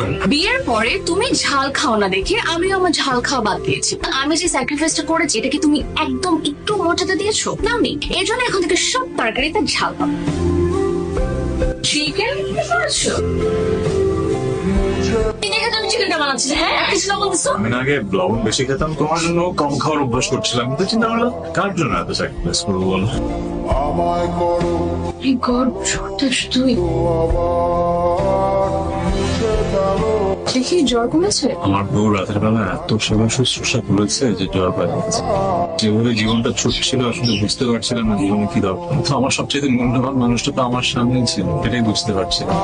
কেন? বিয়ের পরে তুমি ঝাল খাও না দেখে আমিও আমার ঝাল খাওয়া বাদ দিয়েছি। আমি যে স্যাক্রিফাইসটা করেছি এটা কি তুমি একদম একটু মর্যাদা দিয়েছো? নাওনি। এর জন্য এখন থেকে সব তরকারিতে ঝাল পাবো। চিকেন করেছো? তুমি চিকেনটা বানাচ্ছিলে, হ্যাঁ? কিছু লবণ দিছো? আমি না আগে লবণ বেশি খেতাম, তোমার জন্য কম খাওয়ার অভ্যাস করছিলাম, কিন্তু চিন্তা করলাম কার জন্য এত স্যাক্রিফাইস করবো বলো? এই গর্ব তুই দেখি জ্বর কমেছে? আমার বউ রাতের বেলা এত সেবা শুশ্রূষা করেছে যে জ্বর পাই যাচ্ছে। যেভাবে জীবনটা ছুটছিল আসলে বুঝতে পারছিলাম না জীবনে কি দরকার। তো আমার সবচেয়ে মূল্যবান মানুষটা তো আমার সামনেই ছিল, এটাই বুঝতে পারছিলাম।